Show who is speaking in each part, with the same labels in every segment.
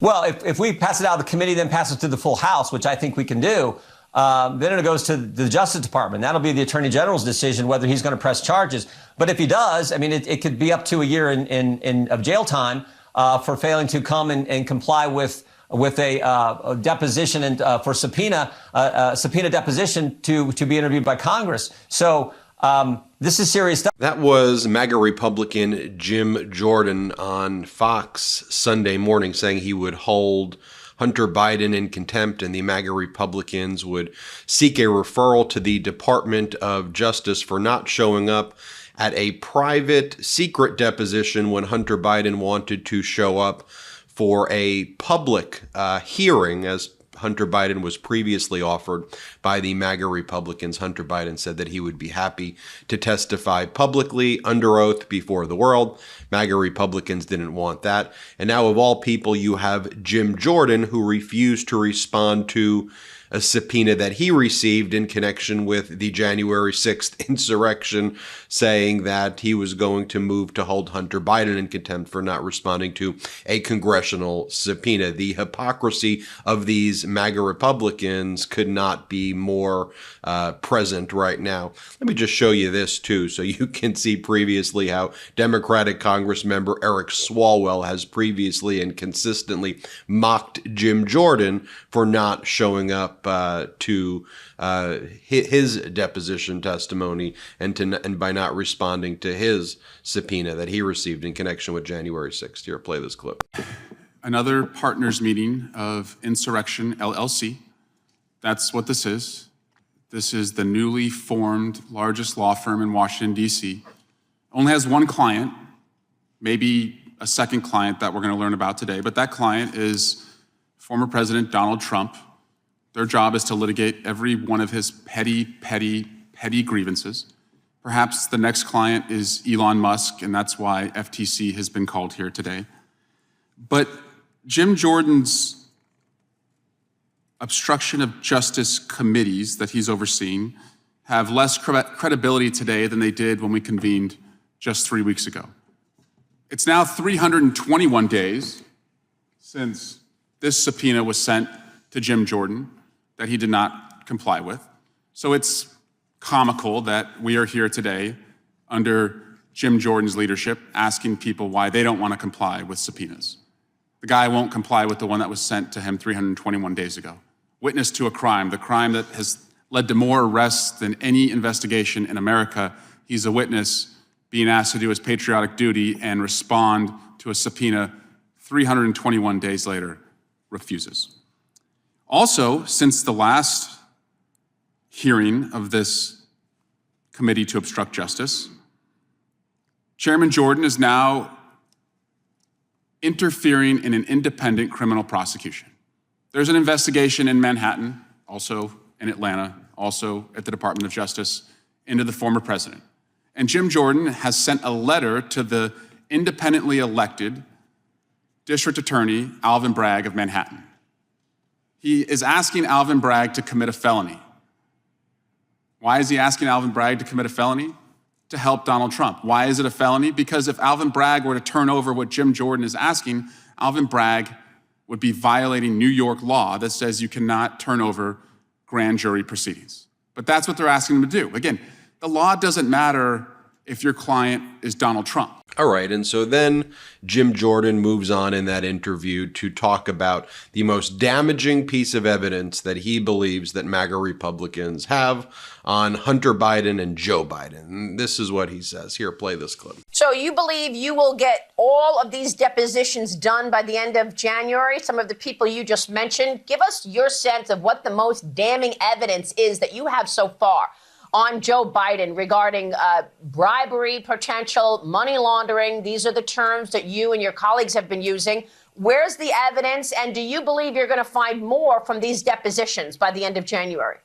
Speaker 1: Well, if we pass it out of the committee, then pass it to the full House, which I think we can do, then it goes to the Justice Department. That'll be the Attorney General's decision whether he's going to press charges. But if he does, I mean, it could be up to a year of jail time for failing to come and comply with a deposition and for subpoena deposition to be interviewed by Congress. So this is serious stuff.
Speaker 2: That was MAGA Republican Jim Jordan on Fox Sunday morning saying he would hold Hunter Biden in contempt and the MAGA Republicans would seek a referral to the Department of Justice for not showing up at a private secret deposition when Hunter Biden wanted to show up for a public hearing, as Hunter Biden was previously offered by the MAGA Republicans. Hunter Biden said that he would be happy to testify publicly under oath before the world. MAGA Republicans didn't want that. And now, of all people, you have Jim Jordan, who refused to respond to a subpoena that he received in connection with the January 6th insurrection, saying that he was going to move to hold Hunter Biden in contempt for not responding to a congressional subpoena. The hypocrisy of these MAGA Republicans could not be more present right now. Let me just show you this too, so you can see previously how Democratic Congress member Eric Swalwell has previously and consistently mocked Jim Jordan for not showing up to his deposition testimony and by not responding to his subpoena that he received in connection with January 6th. Here, play this clip.
Speaker 3: Another partners meeting of Insurrection LLC. That's what this is. This is the newly formed largest law firm in Washington, D.C. Only has one client, maybe a second client that we're going to learn about today, but that client is former President Donald Trump. Their job is to litigate every one of his petty grievances. Perhaps the next client is Elon Musk, and that's why FTC has been called here today. But Jim Jordan's obstruction of justice committees that he's overseeing have less credibility today than they did when we convened just 3 weeks ago. It's now 321 days since this subpoena was sent to Jim Jordan that he did not comply with. So it's comical that we are here today under Jim Jordan's leadership asking people why they don't want to comply with subpoenas. The guy won't comply with the one that was sent to him 321 days ago. Witness to a crime, the crime that has led to more arrests than any investigation in America. He's a witness being asked to do his patriotic duty and respond to a subpoena 321 days later, refuses. Also, since the last hearing of this committee to obstruct justice, Chairman Jordan is now interfering in an independent criminal prosecution. There's an investigation in Manhattan, also in Atlanta, also at the Department of Justice, into the former president. And Jim Jordan has sent a letter to the independently elected District Attorney Alvin Bragg of Manhattan. He is asking Alvin Bragg to commit a felony. Why is he asking Alvin Bragg to commit a felony? To help Donald Trump. Why is it a felony? Because if Alvin Bragg were to turn over what Jim Jordan is asking, Alvin Bragg would be violating New York law that says you cannot turn over grand jury proceedings. But that's what they're asking him to do. Again, the law doesn't matter if your client is Donald Trump.
Speaker 2: All right, and so then Jim Jordan moves on in that interview to talk about the most damaging piece of evidence that he believes that MAGA Republicans have on Hunter Biden and Joe Biden. And this is what he says. Here, play this clip.
Speaker 4: So you believe you will get all of these depositions done by the end of January? Some of the people you just mentioned. Give us your sense of what the most damning evidence is that you have so far on Joe Biden regarding bribery, potential money laundering. These are the terms that you and your colleagues have been using. Where's the evidence? And do you believe you're going to find more from these depositions by the end of January?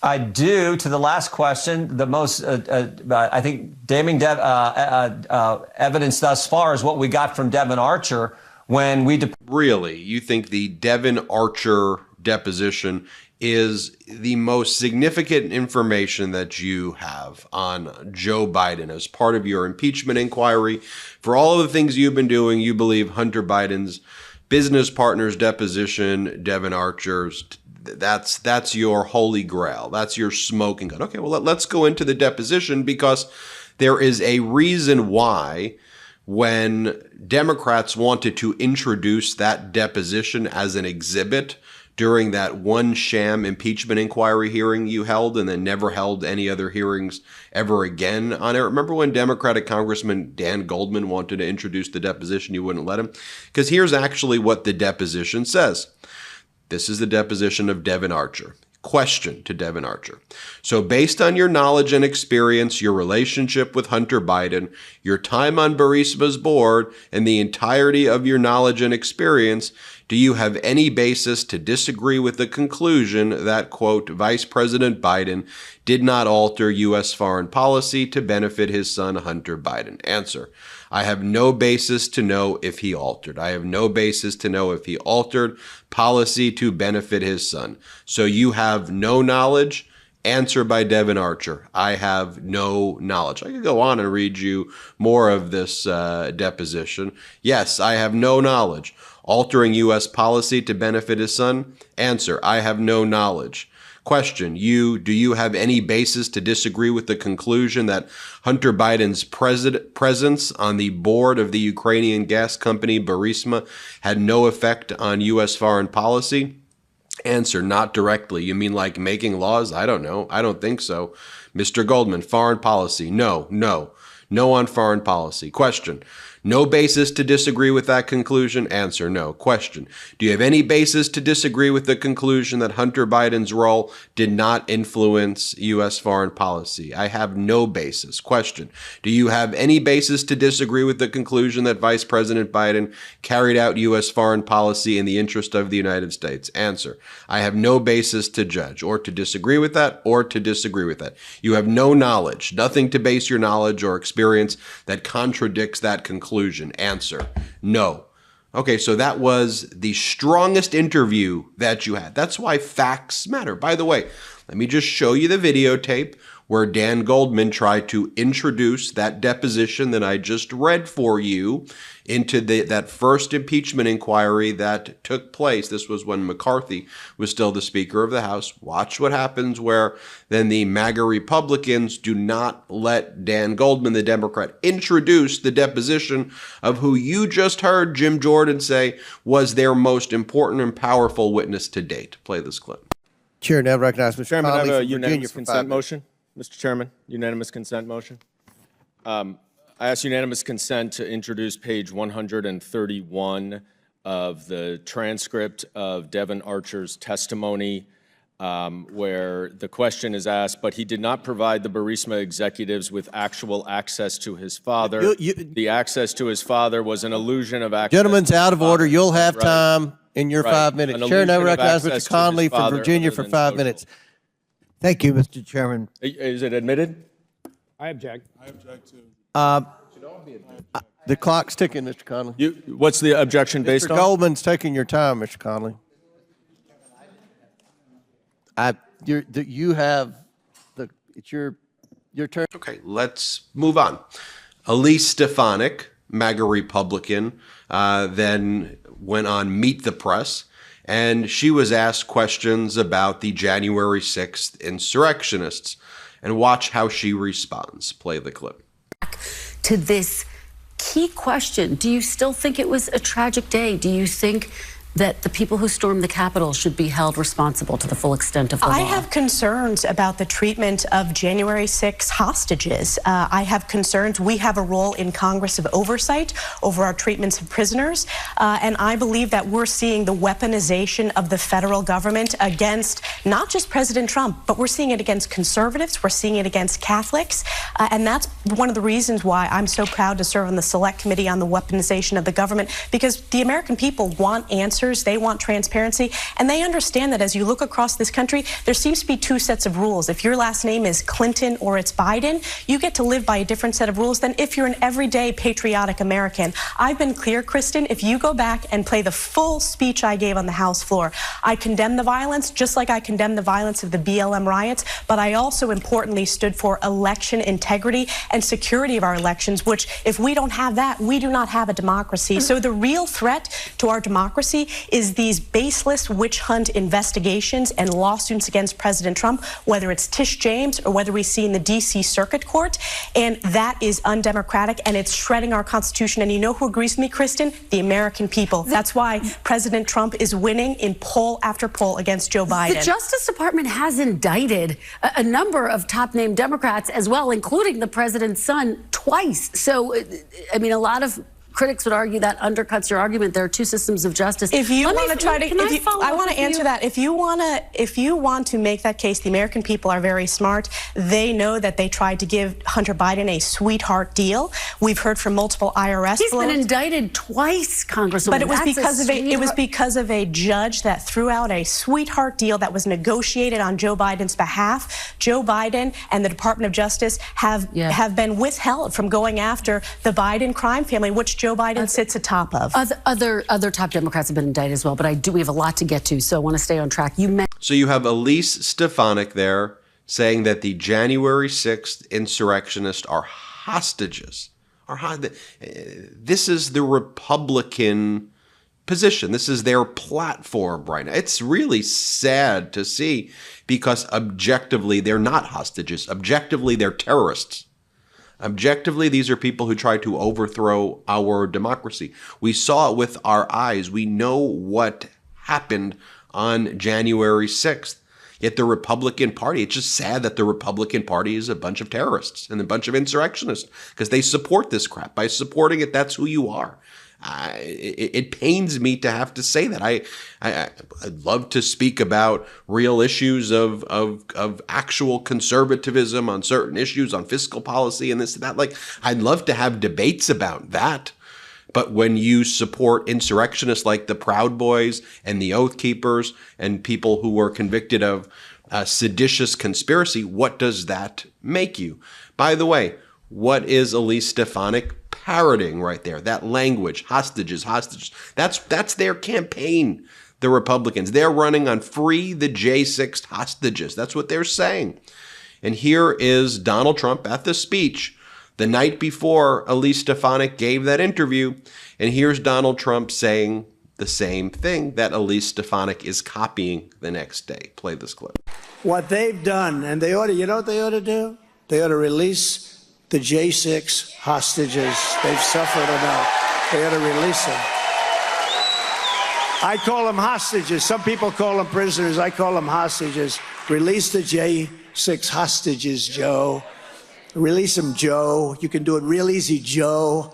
Speaker 1: I do. To the last question, the most, I think, damning evidence thus far is what we got from Devon Archer when we...
Speaker 2: Really? You think the Devon Archer deposition is the most significant information that you have on Joe Biden as part of your impeachment inquiry. For all of the things you've been doing, you believe Hunter Biden's business partner's deposition, Devon Archer's, that's your holy grail. That's your smoking gun. Okay, well, let's go into the deposition, because there is a reason why when Democrats wanted to introduce that deposition as an exhibit during that one sham impeachment inquiry hearing you held and then never held any other hearings ever again on it. Remember when Democratic Congressman Dan Goldman wanted to introduce the deposition, you wouldn't let him? Because here's actually what the deposition says. This is the deposition of Devon Archer. Question to Devon Archer. So based on your knowledge and experience, your relationship with Hunter Biden, your time on Burisma's board, and the entirety of your knowledge and experience, do you have any basis to disagree with the conclusion that, quote, Vice President Biden did not alter U.S. foreign policy to benefit his son Hunter Biden? Answer. I have no basis to know if he altered. I have no basis to know if he altered policy to benefit his son. So you have no knowledge? Answer by Devon Archer. I have no knowledge. I could go on and read you more of this deposition. Yes, I have no knowledge. Altering U.S. policy to benefit his son? Answer. I have no knowledge. Question, do you have any basis to disagree with the conclusion that Hunter Biden's presence on the board of the Ukrainian gas company Burisma had no effect on U.S. foreign policy? Answer, not directly. You mean like making laws? I don't know. I don't think so. Mr. Goldman, foreign policy. No on foreign policy. Question, no basis to disagree with that conclusion? Answer, no. Question, do you have any basis to disagree with the conclusion that Hunter Biden's role did not influence U.S. foreign policy? I have no basis. Question, do you have any basis to disagree with the conclusion that Vice President Biden carried out U.S. foreign policy in the interest of the United States? Answer, I have no basis to judge or to disagree with that or to disagree with that. You have no knowledge, nothing to base your knowledge or experience that contradicts that conclusion. Answer, no. Okay, so that was the strongest interview that you had. That's why facts matter. By the way, let me just show you the videotape where Dan Goldman tried to introduce that deposition that I just read for you into that first impeachment inquiry that took place. This was when McCarthy was still the Speaker of the House. Watch what happens where then the MAGA Republicans do not let Dan Goldman, the Democrat, introduce the deposition of who you just heard Jim Jordan say was their most important and powerful witness to date. Play this clip.
Speaker 5: Chair, now recognize Mr.
Speaker 6: Chairman, I
Speaker 5: Connolly
Speaker 6: have a
Speaker 5: from Virginia
Speaker 6: unanimous
Speaker 5: for
Speaker 6: consent
Speaker 5: 5 minutes.
Speaker 6: motion. Mr. Chairman, unanimous consent motion. I ask unanimous consent to introduce page 131 of the transcript of Devon Archer's testimony, where the question is asked, but he did not provide the Burisma executives with actual access to his father. The access to his father was an illusion of access.
Speaker 5: Gentlemen's out of order. You'll have
Speaker 6: Right.
Speaker 5: time in your
Speaker 6: Right.
Speaker 5: 5 minutes.
Speaker 6: An
Speaker 5: Chair, now
Speaker 6: illusion of
Speaker 5: recognize
Speaker 6: access
Speaker 5: Mr.
Speaker 6: to his
Speaker 5: Connolly from
Speaker 6: father
Speaker 5: Virginia
Speaker 6: other
Speaker 5: for
Speaker 6: than
Speaker 5: 5
Speaker 6: social.
Speaker 5: minutes. Thank you, Mr. Chairman.
Speaker 6: Is it admitted?
Speaker 7: I object.
Speaker 5: The clock's ticking, Mr. Connolly.
Speaker 6: What's the objection based
Speaker 5: Mr.
Speaker 6: on?
Speaker 5: Goldman's taking your time, Mr. Connolly. You have it's your turn.
Speaker 2: Okay, let's move on. Elise Stefanik, MAGA Republican, then went on Meet the Press, and she was asked questions about the January 6th insurrectionists. And watch how she responds. Play the clip.
Speaker 8: To this key question, do you still think it was a tragic day? Do you think that the people who stormed the Capitol should be held responsible to the full extent of the law?
Speaker 9: I have concerns about the treatment of January 6 hostages. I have concerns. We have a role in Congress of oversight over our treatments of prisoners. And I believe that we're seeing the weaponization of the federal government against not just President Trump, but we're seeing it against conservatives. We're seeing it against Catholics. And that's one of the reasons why I'm so proud to serve on the Select Committee on the Weaponization of the Government, because the American people want answers answers. They want transparency. And they understand that as you look across this country, there seems to be two sets of rules. If your last name is Clinton or it's Biden, you get to live by a different set of rules than if you're an everyday patriotic American. I've been clear, Kristen, if you go back and play the full speech I gave on the House floor, I condemn the violence just like I condemn the violence of the BLM riots, but I also importantly stood for election integrity and security of our elections, which if we don't have that, we do not have a democracy. So the real threat to our democracy is these baseless witch hunt investigations and lawsuits against President Trump, whether it's Tish James or whether we see in the D.C. Circuit Court, and that is undemocratic and it's shredding our Constitution. And you know who agrees with me, Kristen? The American people. That's why President Trump is winning in poll after poll against Joe Biden.
Speaker 8: The Justice Department has indicted a number of top-name Democrats as well, including the president's son, twice. So, I mean, a lot of critics would argue that undercuts your argument. There are two systems of justice.
Speaker 9: If you want to try to, I want to answer
Speaker 8: you?
Speaker 9: that. If you want to make that case, the American people are very smart. They know that they tried to give Hunter Biden a sweetheart deal. We've heard from multiple IRS.
Speaker 8: He's been indicted twice, Congresswoman.
Speaker 9: But it was because of a judge that threw out a sweetheart deal that was negotiated on Joe Biden's behalf. Joe Biden and the Department of Justice have been withheld from going after the Biden crime family, which Joe Biden sits atop of.
Speaker 8: Other top Democrats have been indicted as well, but we have a lot to get to, so I want to stay on track.
Speaker 2: So you have Elise Stefanik there saying that the January 6th insurrectionists are hostages. This is the Republican position. This is their platform right now. It's really sad to see because objectively, they're not hostages. Objectively, they're terrorists. Objectively, these are people who try to overthrow our democracy. We saw it with our eyes. We know what happened on January 6th. Yet the Republican Party, it's just sad that the Republican Party is a bunch of terrorists and a bunch of insurrectionists because they support this crap. By supporting it, that's who you are. It pains me to have to say that. I'd love to speak about real issues of actual conservatism on certain issues, on fiscal policy and this and that. Like, I'd love to have debates about that. But when you support insurrectionists like the Proud Boys and the Oath Keepers and people who were convicted of seditious conspiracy, what does that make you? By the way, what is Elise Stefanik parroting right there? That language, hostages, hostages. That's their campaign, the Republicans. They're running on free the J6 hostages. That's what they're saying. And here is Donald Trump at the speech the night before Elise Stefanik gave that interview. And here's Donald Trump saying the same thing that Elise Stefanik is copying the next day. Play this clip.
Speaker 7: What they've done, and they ought to, you know what they ought to do? They ought to release the J6 hostages. They've suffered enough. They ought to release them. I call them hostages. Some people call them prisoners. I call them hostages. Release the J6 hostages, Joe. Release them, Joe. You can do it real easy, Joe.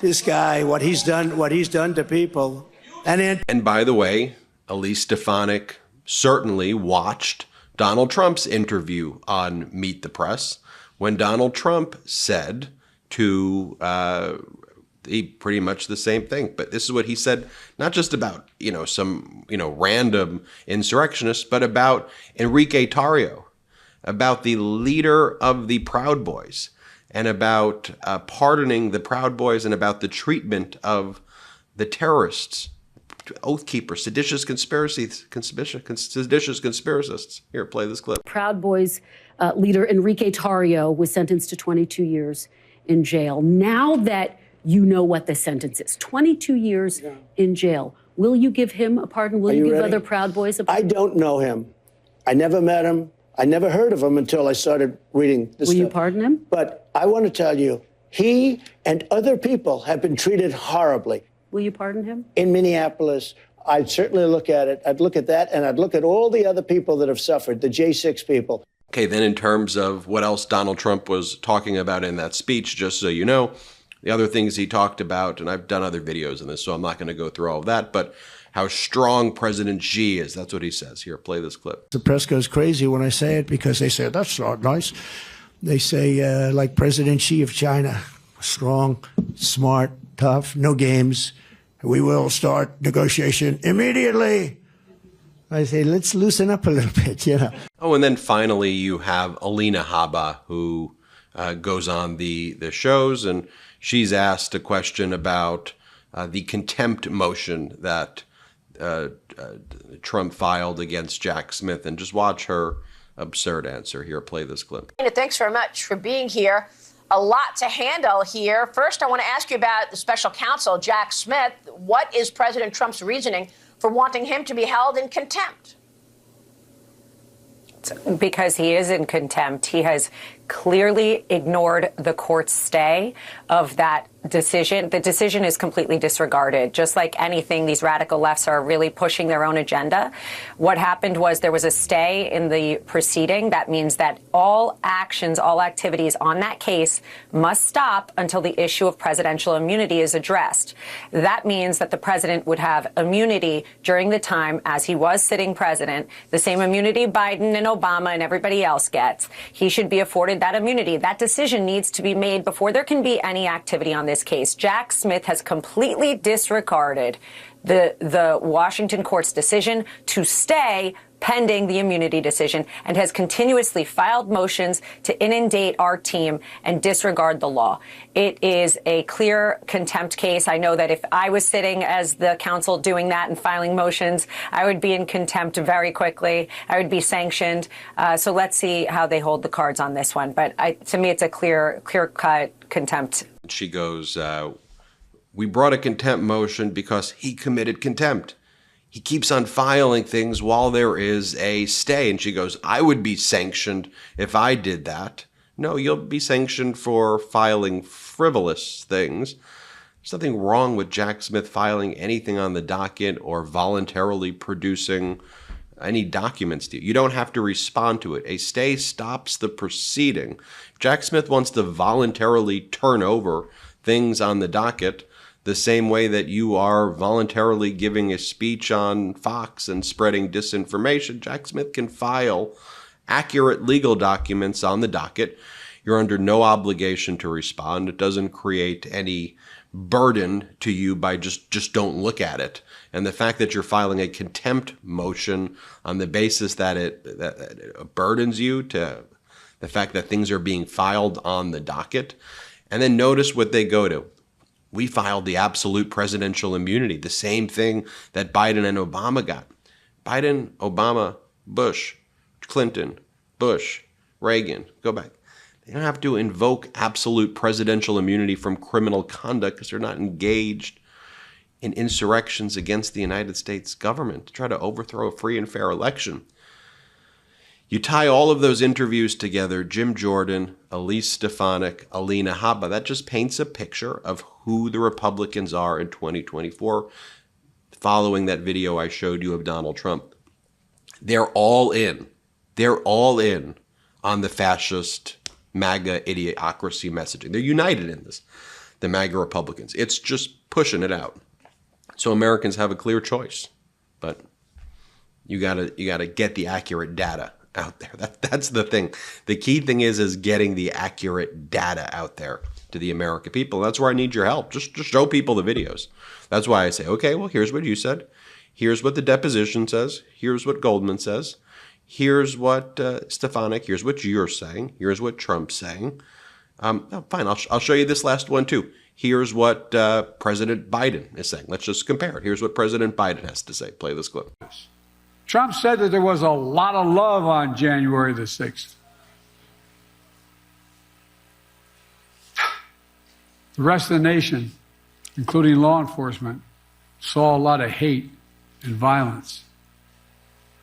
Speaker 7: This guy, what he's done to people. And
Speaker 2: by the way, Elise Stefanik certainly watched Donald Trump's interview on Meet the Press, when Donald Trump said to pretty much the same thing. But this is what he said, not just about, some, random insurrectionists, but about Enrique Tarrio, about the leader of the Proud Boys, and about pardoning the Proud Boys, and about the treatment of the terrorists, Oath Keepers, seditious conspiracists. Here, play this clip.
Speaker 8: Proud Boys leader Enrique Tarrio was sentenced to 22 years in jail. Now that you know what the sentence is, 22 years in jail, will you give him a pardon? Will you give other Proud Boys a pardon?
Speaker 7: I don't know him. I never met him. I never heard of him until I started reading this stuff.
Speaker 8: Will you pardon him?
Speaker 7: But I want to tell you, he and other people have been treated horribly.
Speaker 8: Will you pardon him?
Speaker 7: In Minneapolis, I'd certainly look at it. I'd look at that, and I'd look at all the other people that have suffered, the J6 people.
Speaker 2: Okay, then in terms of what else Donald Trump was talking about in that speech, just so you know, the other things he talked about, and I've done other videos on this, so I'm not going to go through all of that, but how strong President Xi is. That's what he says. Here, play this clip.
Speaker 7: The press goes crazy when I say it because they say, that's not nice. They say, like President Xi of China, strong, smart, tough, no games. We will start negotiation immediately. I say, let's loosen up a little bit, you know.
Speaker 2: Oh, and then finally you have Alina Habba, who goes on the shows, and she's asked a question about the contempt motion that Trump filed against Jack Smith. And just watch her absurd answer here. Play this clip.
Speaker 4: Thanks very much for being here. A lot to handle here. First, I want to ask you about the special counsel, Jack Smith. What is President Trump's reasoning for wanting him to be held in contempt?
Speaker 10: Because he is in contempt. He has clearly ignored the court's stay of that decision. The decision is completely disregarded. Just like anything, these radical lefts are really pushing their own agenda. What happened was there was a stay in the proceeding. That means that all actions, all activities on that case must stop until the issue of presidential immunity is addressed. That means that the president would have immunity during the time as he was sitting president, the same immunity Biden and Obama and everybody else gets. He should be afforded that immunity. That decision needs to be made before there can be any activity on this case. Jack Smith has completely disregarded the Washington court's decision to stay pending the immunity decision and has continuously filed motions to inundate our team and disregard the law. It is a clear contempt case. I know that if I was sitting as the counsel doing that and filing motions, I would be in contempt very quickly. I would be sanctioned. So let's see how they hold the cards on this one. But to me, it's a clear-cut contempt.
Speaker 2: She goes, we brought a contempt motion because he committed contempt. He keeps on filing things while there is a stay. And she goes, I would be sanctioned if I did that. No, you'll be sanctioned for filing frivolous things. There's nothing wrong with Jack Smith filing anything on the docket or voluntarily producing any documents to you. You don't have to respond to it. A stay stops the proceeding. If Jack Smith wants to voluntarily turn over things on the docket, the same way that you are voluntarily giving a speech on Fox and spreading disinformation, Jack Smith can file accurate legal documents on the docket. You're under no obligation to respond. It doesn't create any burden to you by just don't look at it. And the fact that you're filing a contempt motion on the basis that it burdens you to the fact that things are being filed on the docket. And then notice what they go to. We filed the absolute presidential immunity, the same thing that Biden and Obama got. Biden, Obama, Bush, Clinton, Bush, Reagan, go back. They don't have to invoke absolute presidential immunity from criminal conduct because they're not engaged in insurrections against the United States government to try to overthrow a free and fair election. You tie all of those interviews together, Jim Jordan, Elise Stefanik, Alina Habba, that just paints a picture of who the Republicans are in 2024 following that video I showed you of Donald Trump. They're all in. They're all in on the fascist MAGA idiocracy messaging. They're united in this, the MAGA Republicans. It's just pushing it out. So Americans have a clear choice, but you gotta get the accurate data out there. That's the thing. The key thing is getting the accurate data out there to the American people. That's where I need your help. Just show people the videos. That's why I say, okay, well, here's what you said. Here's what the deposition says. Here's what Goldman says. Here's what Stefanik. Here's what you're saying. Here's what Trump's saying. Fine, I'll show you this last one too. Here's what President Biden is saying. Let's just compare it. Here's what President Biden has to say. Play this clip.
Speaker 11: Trump said that there was a lot of love on January the 6th. The rest of the nation, including law enforcement, saw a lot of hate and violence.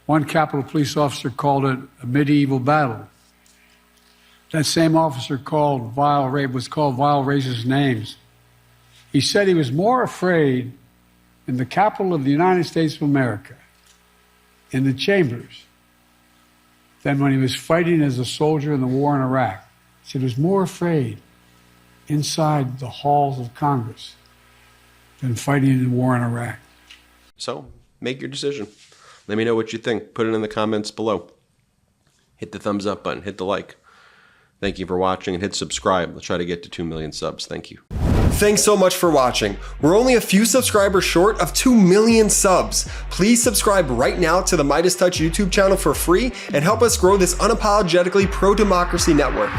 Speaker 11: One Capitol Police officer called it a medieval battle. That same officer was called vile racist names. He said he was more afraid in the capital of the United States of America, in the chambers, than when he was fighting as a soldier in the war in Iraq. He said he was more afraid inside the halls of Congress than fighting in the war in Iraq.
Speaker 2: So make your decision. Let me know what you think. Put it in the comments below. Hit the thumbs up button. Hit the like. Thank you for watching, and hit subscribe. Let's try to get to 2 million subs. Thank you.
Speaker 12: Thanks so much for watching. We're only a few subscribers short of 2 million subs. Please subscribe right now to the MeidasTouch YouTube channel for free and help us grow this unapologetically pro-democracy network.